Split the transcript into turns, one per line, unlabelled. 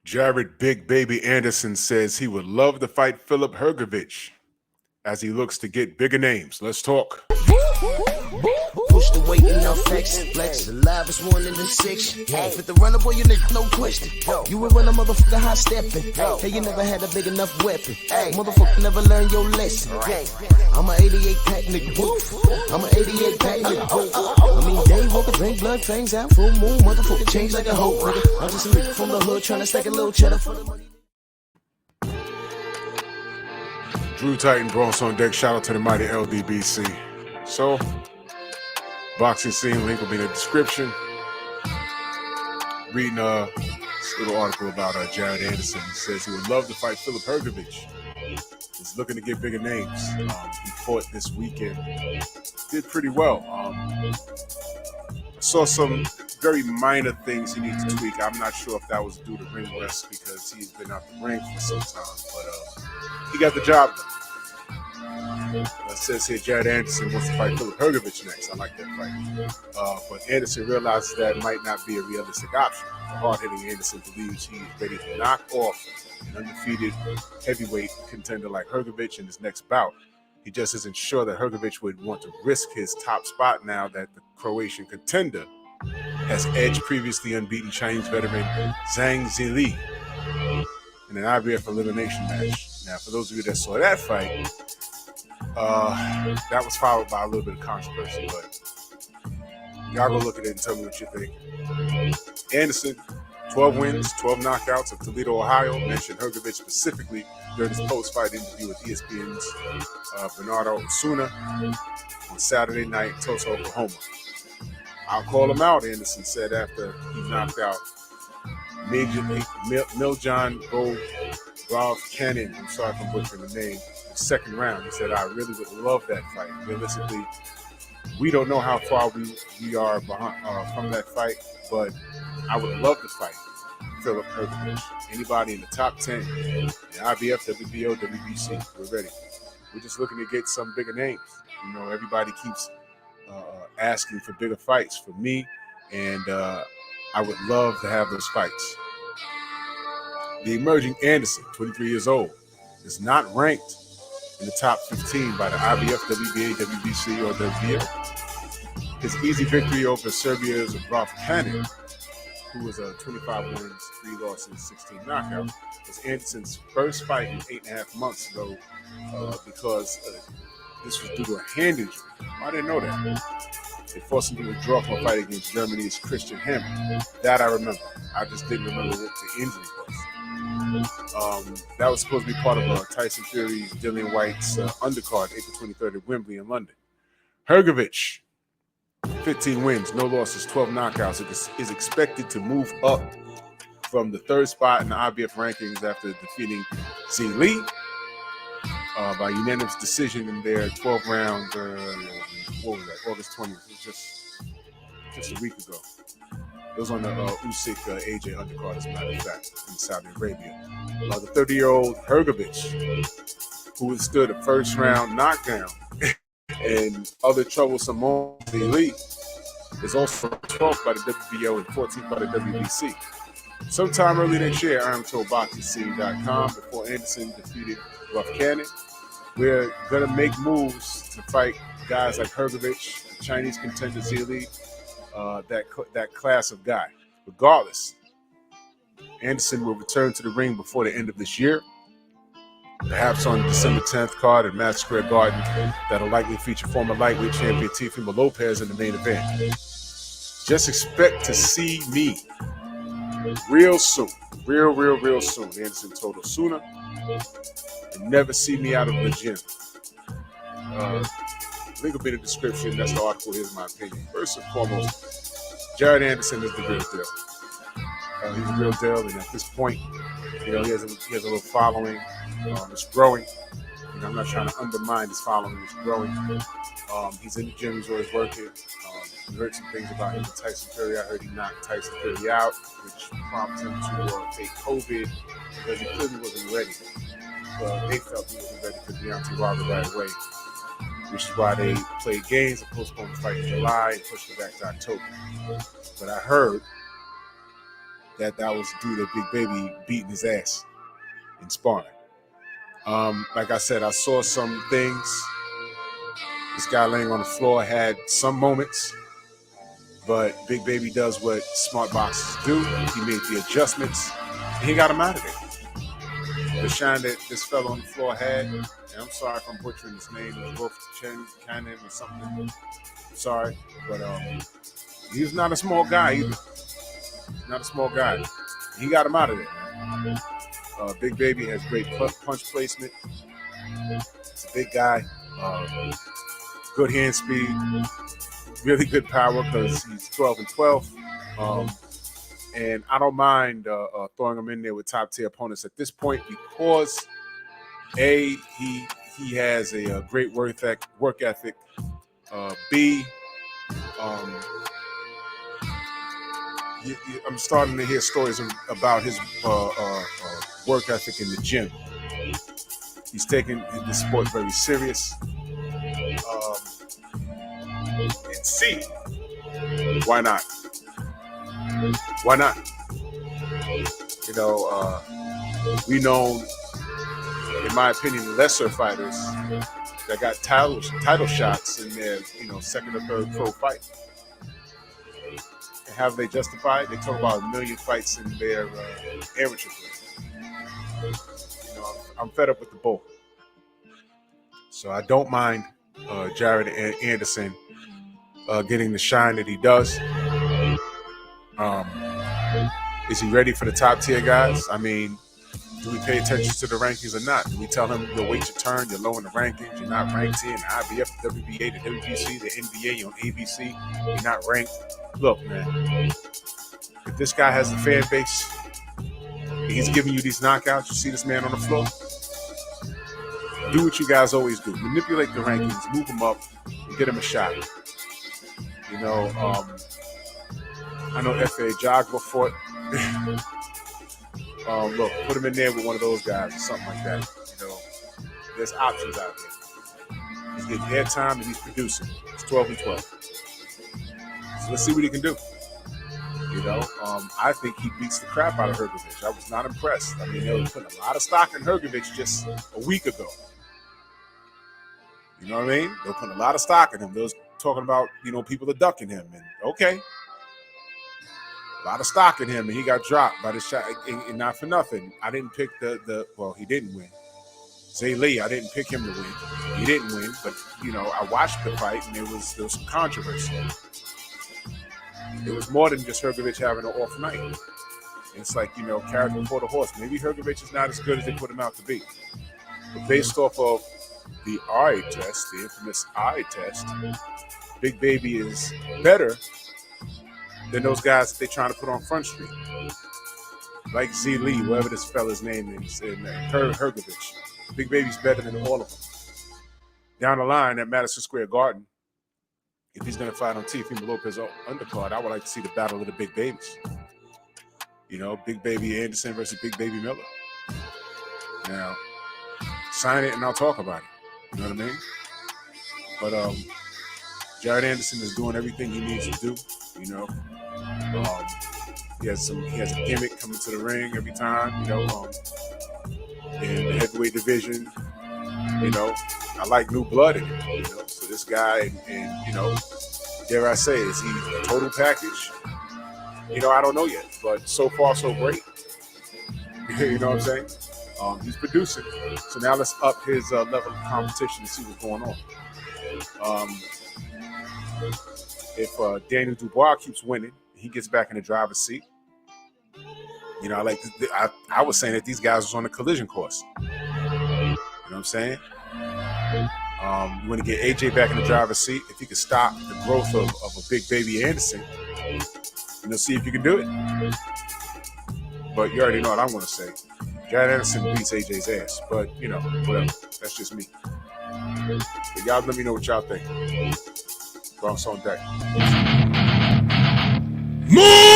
Jared Big Baby Anderson says he would love to fight Filip Hrgovic as he looks to get bigger names. Let's talk.
Push the weight in no flex. Flex alive is one in the six. Fit the runner, boy, you nigga, no question. You will run a motherfucker high stepping. Hey, you never had a big enough weapon. Motherfucker never learned your lesson. I'm a 88 pack nigga. I'm a 88 pack nigga. I mean, day walker, drink blood, fangs out, full moon, motherfucker change like a hoe, nigga. I'm just a nigga from the hood trying to stack a little cheddar for the money.
Drew Titan, Bronx on deck. Shout out to the mighty LDBC. So, boxing scene link will be in the description. Reading this little article about Jared Anderson. He says he would love to fight Filip Hrgovic. He's looking to get bigger names. He fought this weekend. Did pretty well. I saw some very minor things he needs to tweak. I'm not sure if that was due to ring rest because he's been out the ring for some time, but he got the job done. It says here Jared Anderson wants to fight Filip Hrgovic next. I like that fight. But Anderson realizes that might not be a realistic option. The hard-hitting Anderson believes he is ready to knock off an undefeated heavyweight contender like Hrgovic in his next bout. He just isn't sure that Hrgovic would want to risk his top spot now that the Croatian contender has edged previously unbeaten Chinese veteran Zhang Zili in an IBF elimination match. Now, for those of you that saw that fight, that was followed by a little bit of controversy, but y'all go look at it and tell me what you think. Anderson, 12 wins, 12 knockouts of Toledo, Ohio, mentioned Hrgovic specifically during his post-fight interview with ESPN's Bernardo Osuna on Saturday night in Tulsa, Oklahoma. I'll call him out, Anderson said after he knocked out Miljan Cannon. I'm sorry if I'm butchering the name. The second round, he said, I really would love that fight. Realistically, we don't know how far we are behind, from that fight, but I would love to fight Filip Hrgovic. Anybody in the top 10, the IBF, WBO, WBC, we're ready. We're just looking to get some bigger names. You know, everybody keeps asking for bigger fights for me, and I would love to have those fights. The emerging Anderson, 23 years old, is not ranked in the top 15 by the IBF, WBA, WBC, or WBO. His easy victory over Serbia's Ralph Cannon, who was a 25 wins, 3 losses, 16 knockouts, was Anderson's first fight in 8.5 months ago because this was due to a hand injury. I didn't know that. It forced him to withdraw from a fight against Germany's Christian Hammer. That I remember. I just didn't remember what the injury was. That was supposed to be part of Tyson Fury, Dillian White's undercard, April 23rd at Wembley in London. Hrgovic, 15 wins, no losses, 12 knockouts, is expected to move up from the third spot in the IBF rankings after defeating Zili by unanimous decision in their 12-round, what was that, August 20th. It was just a week ago. It was on the Usyk AJ undercard, as a matter of fact, in Saudi Arabia. The 30-year-old Hrgovic, who withstood a first-round knockdown and other troublesome moments in the elite, is also 12th by the WBO and 14th by the WBC. Sometime early next year, I'm told BoxingScene.com, before Anderson defeated Ralph Cannon, we're going to make moves to fight guys like Hrgovic, Chinese contender Zili, that class of guy. Regardless, Anderson will return to the ring before the end of this year, perhaps on the December 10th card at Madison Square Garden that'll likely feature former lightweight champion Teofimo Lopez in the main event. Just expect to see me real soon. Real soon, Anderson told Osuna. And never see me out of the gym. Link will be in the description. That's the article. Here's my opinion. First and foremost, Jared Anderson is the real deal. He's a real deal, and at this point, you know, he has a little following. It's growing. You know, I'm not trying to undermine his following. It's growing. He's in the gym. He's always working. We heard some things about him with Tyson Fury. I heard he knocked Tyson Fury out, which prompted him to take COVID because he clearly wasn't ready. They felt he wasn't ready for Deontay Wilder right away, which is why they played games and postponed the fight in July and pushed it back to October. But I heard that was due to Big Baby beating his ass in sparring. Like I said, I saw some things. This guy laying on the floor had some moments, but Big Baby does what smart boxers do. He made the adjustments, and he got him out of there. The shine that this fellow on the floor had, and I'm sorry if I'm butchering his name, Wolf Cannon or something. I'm sorry, but he was not a small guy either. Not a small guy. He got him out of there. Big Baby has great punch placement. He's a big guy. Good hand speed. Really good power because he's 12 and 12. And I don't mind throwing him in there with top tier opponents at this point because A, he has a great work ethic. B, I'm starting to hear stories about his work ethic in the gym. He's taking the sport very serious. And C, why not? Why not? You know, we know, in my opinion, lesser fighters that got title shots in their, second or third pro fight. And how they justify it? They talk about 1 million fights in their amateur career. I'm fed up with the bull. So I don't mind Jared Anderson getting the shine that he does. Is he ready for the top tier guys? I mean, do we pay attention to the rankings or not? Do we tell him you'll wait your turn, you're low in the rankings, you're not ranked here in the IBF, the WBA, the WBC, the NBA, you're on ABC, you're not ranked? Look, man, if this guy has a fan base, and he's giving you these knockouts, you see this man on the floor, do what you guys always do. Manipulate the rankings, move him up, and get him a shot. I know F.A. Jogba fought. Look, put him in there with one of those guys or something like that. There's options out there. He's getting airtime and he's producing. It's 12 and 12. So let's see what he can do. I think he beats the crap out of Hrgovic. I was not impressed. I mean, they were putting a lot of stock in Hrgovic just a week ago. You know what I mean? They were putting a lot of stock in him. They was talking about, people are ducking him. And okay. A lot of stock in him, and he got dropped by the shot. And not for nothing, I didn't pick well, he didn't win. Zay Lee, I didn't pick him to win. He didn't win, but, I watched the fight, and there was some controversy. It was more than just Hrgovic having an off night. It's like, carrot before the horse. Maybe Hrgovic is not as good as they put him out to be. But based off of the eye test, the infamous eye test, Big Baby is better than those guys that they're trying to put on Front Street. Like Z Lee, whatever this fella's name is, and Hrgovic. Big Baby's better than all of them. Down the line at Madison Square Garden, if he's going to fight on Teofimo Lopez undercard, I would like to see the battle of the Big Babies. Big Baby Anderson versus Big Baby Miller. Now, sign it and I'll talk about it. You know what I mean? But Jared Anderson is doing everything he needs to do. He has a gimmick coming to the ring every time. In the heavyweight division, I like new blood in it. So this guy, and dare I say, is he a total package? I don't know yet, but so far so great. You know what I'm saying? He's producing. So now let's up his level of competition and see what's going on. If Daniel Dubois keeps winning, he gets back in the driver's seat. I was saying that these guys was on a collision course. You know what I'm saying? You want to get AJ back in the driver's seat. If you can stop the growth of a Big Baby Anderson, see if you can do it. But you already know what I'm going to say. Jared Anderson beats AJ's ass. But, whatever. That's just me. But y'all let me know what y'all think. Bronx on deck.
Move!